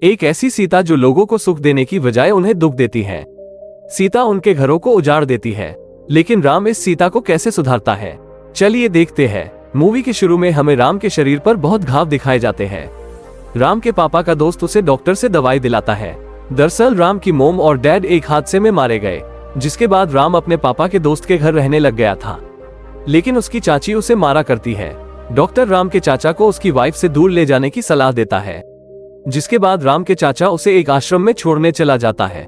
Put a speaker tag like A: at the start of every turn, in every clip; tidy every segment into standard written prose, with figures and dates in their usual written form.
A: एक ऐसी सीता जो लोगों को सुख देने की बजाय उन्हें दुख देती है। सीता उनके घरों को उजाड़ देती है, लेकिन राम इस सीता को कैसे सुधारता है, चलिए देखते हैं। मूवी के शुरू में हमें राम के शरीर पर बहुत घाव दिखाए जाते हैं। राम के पापा का दोस्त उसे डॉक्टर से दवाई दिलाता है। दरअसल राम की मोम और डैड एक हादसे में मारे गए, जिसके बाद राम अपने पापा के दोस्त के घर रहने लग गया था, लेकिन उसकी चाची उसे मारा करती है। डॉक्टर राम के चाचा को उसकी वाइफ से दूर ले जाने की सलाह देता है, जिसके बाद राम के चाचा उसे एक आश्रम में छोड़ने चला जाता है।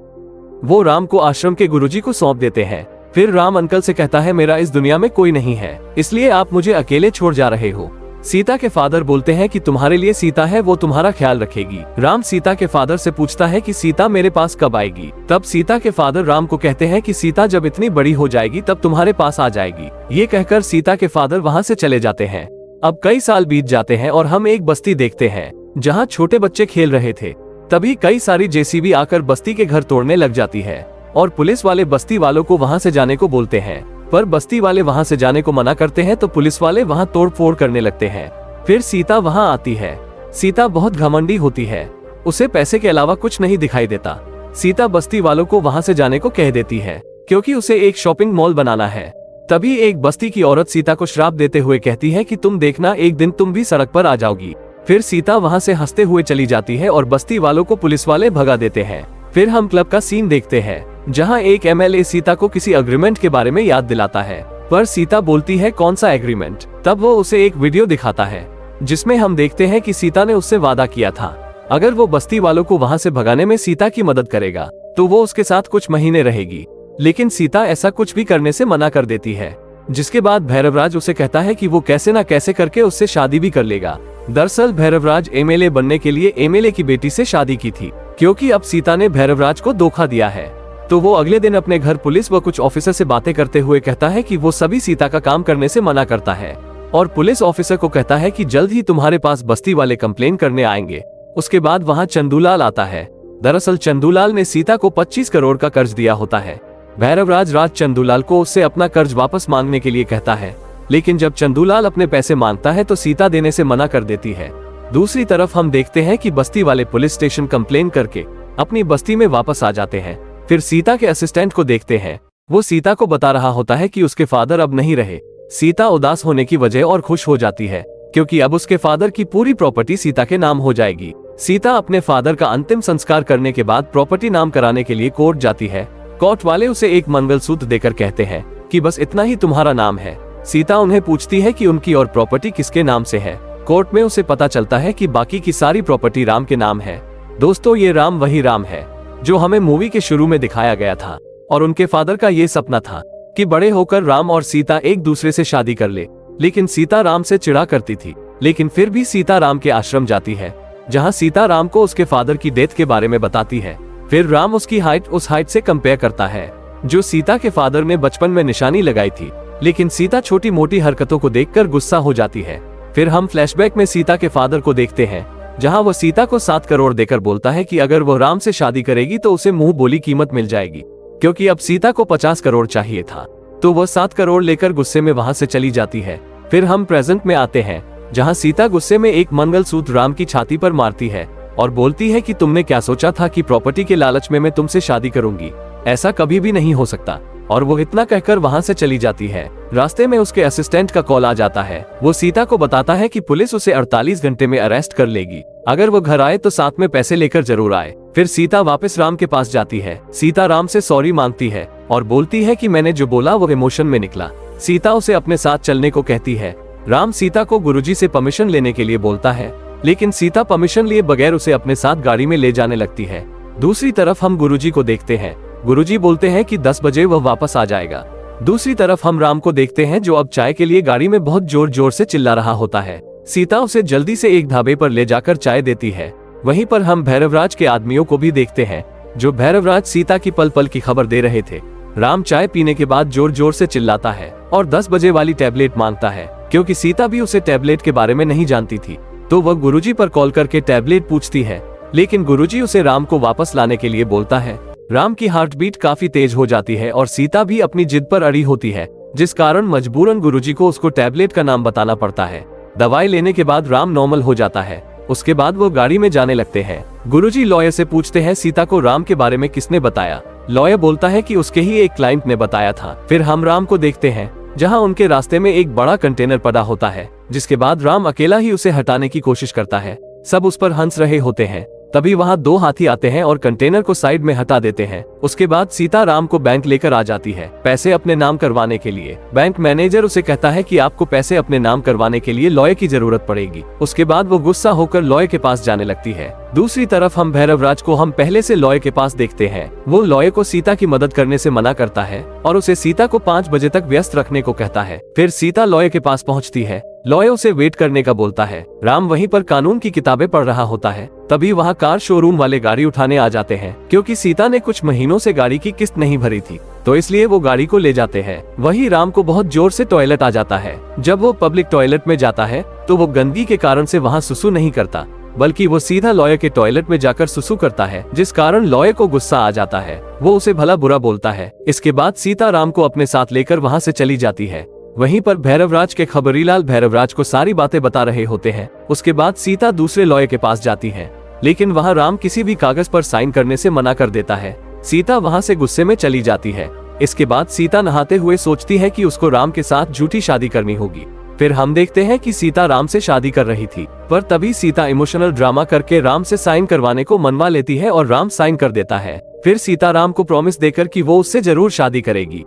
A: वो राम को आश्रम के गुरुजी को सौंप देते हैं। फिर राम अंकल से कहता है, मेरा इस दुनिया में कोई नहीं है, इसलिए आप मुझे अकेले छोड़ जा रहे हो। सीता के फादर बोलते हैं कि तुम्हारे लिए सीता है, वो तुम्हारा ख्याल रखेगी। राम सीता के फादर से पूछता है कि सीता मेरे पास कब आएगी। तब सीता के फादर राम को कहते हैं कि सीता जब इतनी बड़ी हो जाएगी तब तुम्हारे पास आ जाएगी। ये कहकर सीता के फादर वहाँ से चले जाते हैं। अब कई साल बीत जाते हैं और हम एक बस्ती देखते हैं जहाँ छोटे बच्चे खेल रहे थे। तभी कई सारी जेसीबी आकर बस्ती के घर तोड़ने लग जाती है और पुलिस वाले बस्ती वालों को वहाँ से जाने को बोलते हैं, पर बस्ती वाले वहाँ से जाने को मना करते हैं तो पुलिस वाले वहाँ तोड़ फोड़ करने लगते हैं। फिर सीता वहाँ आती है। सीता बहुत घमंडी होती है, उसे पैसे के अलावा कुछ नहीं दिखाई देता। सीता बस्ती वालों को वहाँ से जाने को कह देती है, क्योंकि उसे एक शॉपिंग मॉल बनाना है। तभी एक बस्ती की औरत सीता को श्राप देते हुए कहती है कि तुम देखना, एक दिन तुम भी सड़क पर आ जाओगी। फिर सीता वहाँ से हंसते हुए चली जाती है और बस्ती वालों को पुलिस वाले भगा देते हैं। फिर हम क्लब का सीन देखते हैं, जहाँ एक एमएलए सीता को किसी एग्रीमेंट के बारे में याद दिलाता है, पर सीता बोलती है कौन सा एग्रीमेंट। तब वो उसे एक वीडियो दिखाता है, जिसमें हम देखते हैं कि सीता ने उससे वादा किया था, अगर वो बस्ती वालों को वहाँ से भगाने में सीता की मदद करेगा तो वो उसके साथ कुछ महीने रहेगी। लेकिन सीता ऐसा कुछ भी करने से मना कर देती है, जिसके बाद भैरवराज उसे कहता है कि वो कैसे ना कैसे करके उससे शादी भी कर लेगा। दरअसल भैरवराज एमएलए बनने के लिए एमएलए की बेटी से शादी की थी, क्योंकि अब सीता ने भैरवराज को धोखा दिया है। तो वो अगले दिन अपने घर पुलिस व कुछ ऑफिसर से बातें करते हुए कहता है कि वो सभी सीता का काम करने से मना करता है और पुलिस ऑफिसर को कहता है कि जल्द ही तुम्हारे पास बस्ती वाले कंप्लेन करने आएंगे। उसके बाद वहाँ चंदूलाल आता है। दरअसल चंदूलाल ने सीता को 25 करोड़ का कर्ज दिया होता है। भैरवराज राज चंदूलाल को उससे अपना कर्ज वापस मांगने के लिए कहता है, लेकिन जब चंदूलाल अपने पैसे मांगता है तो सीता देने से मना कर देती है। दूसरी तरफ हम देखते हैं कि बस्ती वाले पुलिस स्टेशन कंप्लेन करके अपनी बस्ती में वापस आ जाते हैं। फिर सीता के असिस्टेंट को देखते हैं, वो सीता को बता रहा होता है कि उसके फादर अब नहीं रहे। सीता उदास होने की वजह और खुश हो जाती है, क्योंकि अब उसके फादर की पूरी प्रॉपर्टी सीता के नाम हो जाएगी। सीता अपने फादर का अंतिम संस्कार करने के बाद प्रॉपर्टी नाम कराने के लिए कोर्ट जाती है। कोर्ट वाले उसे एक मंगलसूत्र देकर कहते हैं कि बस इतना ही तुम्हारा नाम है। सीता उन्हें पूछती है कि उनकी और प्रॉपर्टी किसके नाम से है। कोर्ट में उसे पता चलता है कि बाकी की सारी प्रॉपर्टी राम के नाम है। दोस्तों, ये राम वही राम है जो हमें मूवी के शुरू में दिखाया गया था, और उनके फादर का ये सपना था कि बड़े होकर राम और सीता एक दूसरे से शादी कर ले। लेकिन सीता राम से चिढ़ा करती थी, लेकिन फिर भी सीता राम के आश्रम जाती है, जहाँ सीता राम को उसके फादर की डेथ के बारे में बताती है। फिर राम उसकी हाइट उस हाइट से कंपेयर करता है जो सीता के फादर ने बचपन में निशानी लगाई थी, लेकिन सीता छोटी मोटी हरकतों को देखकर गुस्सा हो जाती है। फिर हम फ्लैशबैक में सीता के फादर को देखते हैं, जहां वो सीता को 7 करोड़ देकर बोलता है कि अगर वो राम से शादी करेगी तो उसे मुंह बोली कीमत मिल जाएगी, क्योंकि अब सीता को 50 करोड़ चाहिए था। तो वो 7 करोड़ लेकर गुस्से में वहां से चली जाती है। फिर हम प्रेजेंट में आते हैं, जहां सीता गुस्से में एक मंगलसूत्र राम की छाती पर मारती है और बोलती है कि तुमने क्या सोचा था कि प्रॉपर्टी के लालच में मैं तुमसे शादी करूंगी, ऐसा कभी भी नहीं हो सकता। और वो इतना कहकर वहां से चली जाती है। रास्ते में उसके असिस्टेंट का कॉल आ जाता है। वो सीता को बताता है कि पुलिस उसे 48 घंटे में अरेस्ट कर लेगी, अगर वो घर आए तो साथ में पैसे लेकर जरूर आए। फिर सीता वापस राम के पास जाती है। सीता राम से सॉरी मांगती है और बोलती है कि मैंने जो बोला वो इमोशन में निकला। सीता उसे अपने साथ चलने को कहती है। राम सीता को गुरुजी से परमिशन लेने के लिए बोलता है, लेकिन सीता परमिशन लिए बगैर उसे अपने साथ गाड़ी में ले जाने लगती है। दूसरी तरफ हम गुरुजी को देखते हैं। गुरुजी बोलते हैं कि 10 बजे वह वापस आ जाएगा। दूसरी तरफ हम राम को देखते हैं, जो अब चाय के लिए गाड़ी में बहुत जोर जोर से चिल्ला रहा होता है। सीता उसे जल्दी से एक ढाबे पर ले जाकर चाय देती है। वहीं पर हम भैरवराज के आदमियों को भी देखते हैं, जो भैरवराज सीता की पल पल की खबर दे रहे थे। राम चाय पीने के बाद जोर जोर से चिल्लाता है और 10 बजे वाली टैबलेट मांगता है, क्योंकि सीता भी उसे टैबलेट के बारे में नहीं जानती थी। तो वह गुरुजी पर कॉल करके टैबलेट पूछती है, लेकिन गुरुजी उसे राम को वापस लाने के लिए बोलता है। राम की हार्ट बीट काफी तेज हो जाती है और सीता भी अपनी जिद पर अड़ी होती है, जिस कारण मजबूरन गुरुजी को उसको टैबलेट का नाम बताना पड़ता है। दवाई लेने के बाद राम नॉर्मल हो जाता है। उसके बाद वो गाड़ी में जाने लगते हैं। गुरुजी लॉयर से पूछते हैं सीता को राम के बारे में किसने बताया। लॉयर बोलता है कि उसके ही एक क्लाइंट ने बताया था। फिर हम राम को देखते हैं जहां उनके रास्ते में एक बड़ा कंटेनर पड़ा होता है, जिसके बाद राम अकेला ही उसे हटाने की कोशिश करता है। सब उस पर हंस रहे होते हैं। तभी वहां 2 हाथी आते हैं और कंटेनर को साइड में हटा देते हैं। उसके बाद सीता राम को बैंक लेकर आ जाती है पैसे अपने नाम करवाने के लिए। बैंक मैनेजर उसे कहता है कि आपको पैसे अपने नाम करवाने के लिए लॉयर की जरूरत पड़ेगी। उसके बाद वो गुस्सा होकर लॉयर के पास जाने लगती है। दूसरी तरफ हम भैरवराज को हम पहले से लॉयर के पास देखते हैं। वो लॉयर को सीता की मदद करने से मना करता है और उसे सीता को 5 बजे तक व्यस्त रखने को कहता है। फिर सीता लॉयर के पास पहुंचती है। लॉयर उसे वेट करने का बोलता है। राम वहीं पर कानून की किताबें पढ़ रहा होता है। तभी वहां कार शोरूम वाले गाड़ी उठाने आ जाते हैं, क्योंकि सीता ने कुछ महीनों से गाड़ी की किस्त नहीं भरी थी, तो इसलिए वो गाड़ी को ले जाते हैं। वहीं राम को बहुत जोर से टॉयलेट आ जाता है। जब वो पब्लिक टॉयलेट में जाता है तो वो गंदगी के कारण से वहाँ सुसु नहीं करता, बल्कि वो सीधा लॉयर के टॉयलेट में जाकर सुसु करता है, जिस कारण लॉयर को गुस्सा आ जाता है। वो उसे भला बुरा बोलता है। इसके बाद सीता राम को अपने साथ लेकर वहाँ से चली जाती है। वहीं पर भैरवराज के खबरीलाल भैरवराज को सारी बातें बता रहे होते हैं। उसके बाद सीता दूसरे लॉयर के पास जाती है, लेकिन वहाँ राम किसी भी कागज पर साइन करने से मना कर देता है। सीता वहाँ से गुस्से में चली जाती है। इसके बाद सीता नहाते हुए सोचती है कि उसको राम के साथ झूठी शादी करनी होगी। फिर हम देखते हैं कि सीता राम से शादी कर रही थी, पर तभी सीता इमोशनल ड्रामा करके राम से साइन करवाने को मनवा लेती है और राम साइन कर देता है। फिर सीता राम को प्रॉमिस देकर कि वो उससे जरूर शादी करेगी,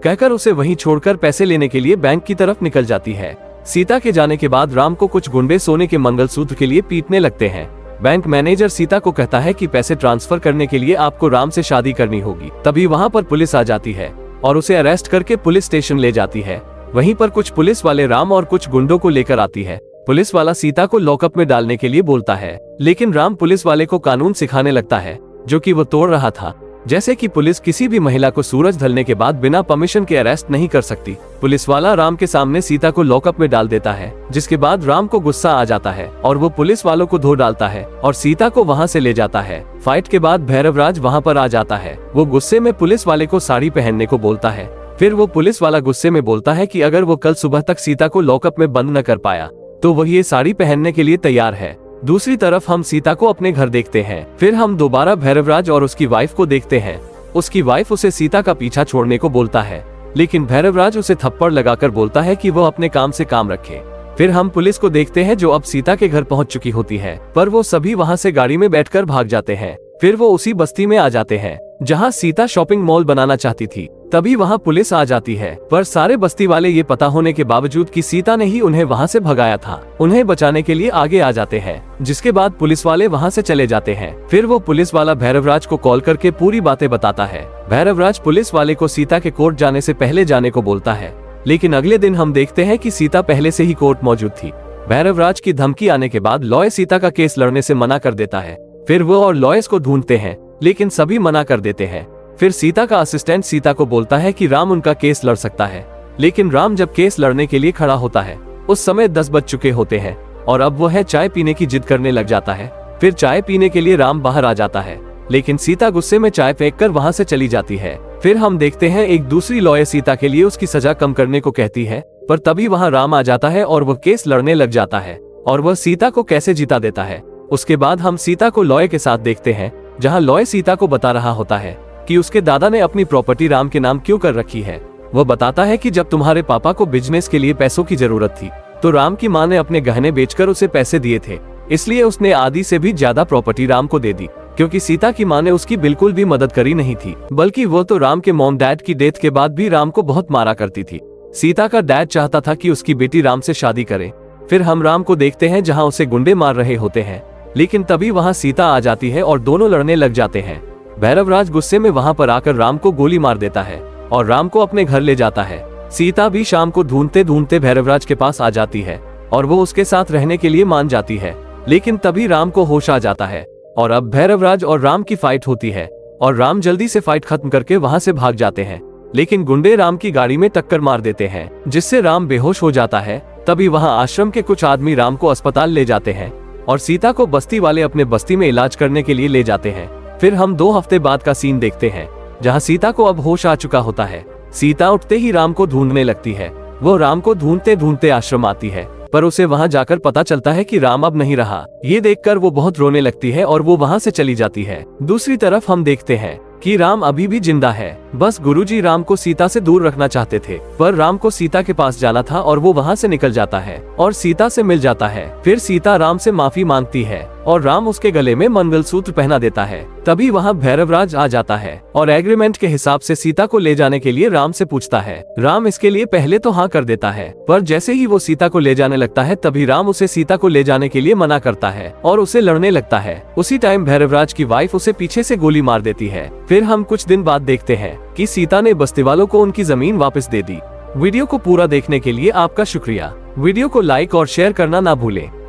A: कहकर उसे वहीं छोड़कर पैसे लेने के लिए बैंक की तरफ निकल जाती है। सीता के जाने के बाद राम को कुछ गुंडे सोने के मंगलसूत्र के लिए पीटने लगते हैं। बैंक मैनेजर सीता को कहता है कि पैसे ट्रांसफर करने के लिए आपको राम से शादी करनी होगी। तभी वहाँ पर पुलिस आ जाती है और उसे अरेस्ट करके पुलिस स्टेशन ले जाती है। वहीं पर कुछ पुलिस वाले राम और कुछ गुंडों को लेकर आती है। पुलिस वाला सीता को लॉकअप में डालने के लिए बोलता है, लेकिन राम पुलिस वाले को कानून सिखाने लगता है, जो कि वो तोड़ रहा था। जैसे कि पुलिस किसी भी महिला को सूरज ढलने के बाद बिना परमिशन के अरेस्ट नहीं कर सकती। पुलिस वाला राम के सामने सीता को लॉकअप में डाल देता है, जिसके बाद राम को गुस्सा आ जाता है और वो पुलिस वालों को धो डालता है और सीता को वहाँ से ले जाता है। फाइट के बाद भैरवराज वहाँ पर आ जाता है। वो गुस्से में पुलिस वाले को साड़ी पहनने को बोलता है। फिर वो पुलिस वाला गुस्से में बोलता है कि अगर वो कल सुबह तक सीता को लॉकअप में बंद न कर पाया तो वह ये साड़ी पहनने के लिए तैयार है। दूसरी तरफ हम सीता को अपने घर देखते हैं। फिर हम दोबारा भैरवराज और उसकी वाइफ को देखते हैं। उसकी वाइफ उसे सीता का पीछा छोड़ने को बोलता है, लेकिन भैरवराज उसे थप्पड़ लगाकर बोलता है कि वो अपने काम से काम रखे। फिर हम पुलिस को देखते हैं जो अब सीता के घर पहुंच चुकी होती है, पर वो सभी वहां से गाड़ी में बैठकर भाग जाते हैं। फिर वो उसी बस्ती में आ जाते हैं जहां सीता शॉपिंग मॉल बनाना चाहती थी। तभी वहां पुलिस आ जाती है, पर सारे बस्ती वाले ये पता होने के बावजूद कि सीता ने ही उन्हें वहां से भगाया था, उन्हें बचाने के लिए आगे आ जाते हैं, जिसके बाद पुलिस वाले वहां से चले जाते हैं। फिर वो पुलिस वाला भैरवराज को कॉल करके पूरी बातें बताता है। भैरवराज पुलिस वाले को सीता के कोर्ट जाने से पहले जाने को बोलता है, लेकिन अगले दिन हम देखते हैं कि सीता पहले से ही कोर्ट मौजूद थी। भैरवराज की धमकी आने के बाद लॉयर सीता का केस लड़ने से मना कर देता है। फिर वो और लॉयर्स को ढूंढते हैं, लेकिन सभी मना कर देते हैं। फिर सीता का असिस्टेंट सीता को बोलता है कि राम उनका केस लड़ सकता है, लेकिन राम जब केस लड़ने के लिए खड़ा होता है उस समय 10 बज चुके होते हैं और अब वो है चाय पीने की जिद करने लग जाता है। फिर चाय पीने के लिए राम बाहर आ जाता है, लेकिन सीता गुस्से में चाय फेंककर वहां से चली जाती है। फिर हम देखते हैं एक दूसरी लॉयर सीता के लिए उसकी सजा कम करने को कहती है, पर तभी वहां राम आ जाता है और वह केस लड़ने लग जाता है और वह सीता को कैसे जिता देता है। उसके बाद हम सीता को लॉयर के साथ देखते हैं, जहां लॉयर सीता को बता रहा होता है कि उसके दादा ने अपनी प्रॉपर्टी राम के नाम क्यों कर रखी है। वह बताता है कि जब तुम्हारे पापा को बिजनेस के लिए पैसों की जरूरत थी तो राम की माँ ने अपने गहने बेचकर उसे पैसे दिए थे, इसलिए उसने आधी से भी ज्यादा प्रॉपर्टी राम को दे दी, क्योंकि सीता की माँ ने उसकी बिल्कुल भी मदद करी नहीं थी, बल्कि वो तो राम के मॉम डैड की डेथ के बाद भी राम को बहुत मारा करती थी। सीता का डैड चाहता था कि उसकी बेटी राम से शादी करे। फिर हम राम को देखते हैं जहाँ उसे गुंडे मार रहे होते हैं, लेकिन तभी वहाँ सीता आ जाती है और दोनों लड़ने लग जाते हैं। भैरवराज गुस्से में वहाँ पर आकर राम को गोली मार देता है और राम को अपने घर ले जाता है। सीता भी शाम को ढूंढते ढूंढते भैरवराज के पास आ जाती है और वो उसके साथ रहने के लिए मान जाती है, लेकिन तभी राम को होश आ जाता है और अब भैरवराज और राम की फाइट होती है और राम जल्दी से फाइट खत्म करके वहाँ से भाग जाते हैं, लेकिन गुंडे राम की गाड़ी में टक्कर मार देते हैं, जिससे राम बेहोश हो जाता है। तभी वहाँ आश्रम के कुछ आदमी राम को अस्पताल ले जाते हैं और सीता को बस्ती वाले अपने बस्ती में इलाज करने के लिए ले जाते हैं। फिर हम 2 हफ्ते बाद का सीन देखते हैं, जहां सीता को अब होश आ चुका होता है। सीता उठते ही राम को ढूंढने लगती है। वो राम को ढूंढते ढूंढते आश्रम आती है। पर उसे वहाँ जाकर पता चलता है कि राम अब नहीं रहा। ये देखकर वो बहुत रोने लगती है और वो वहाँ से चली जाती है। दूसरी तरफ हम देखते हैं कि राम अभी भी जिंदा है। बस गुरुजी राम को सीता से दूर रखना चाहते थे, पर राम को सीता के पास जाना था और वो वहाँ से निकल जाता है और सीता से मिल जाता है। फिर सीता राम से माफी मांगती है और राम उसके गले में मंगलसूत्र पहना देता है। तभी वहाँ भैरवराज आ जाता है और एग्रीमेंट के हिसाब से सीता को ले जाने के लिए राम से पूछता है। राम इसके लिए पहले तो हाँ कर देता है, पर जैसे ही वो सीता को ले जाने लगता है तभी राम उसे सीता को ले जाने के लिए मना करता है और उसे लड़ने लगता है। उसी टाइम भैरवराज की वाइफ उसे पीछे से गोली मार देती है। फिर हम कुछ दिन बाद देखते हैं कि सीता ने बस्ती वालों को उनकी जमीन वापस दे दी। वीडियो को पूरा देखने के लिए आपका शुक्रिया। वीडियो को लाइक और शेयर करना ना भूलें।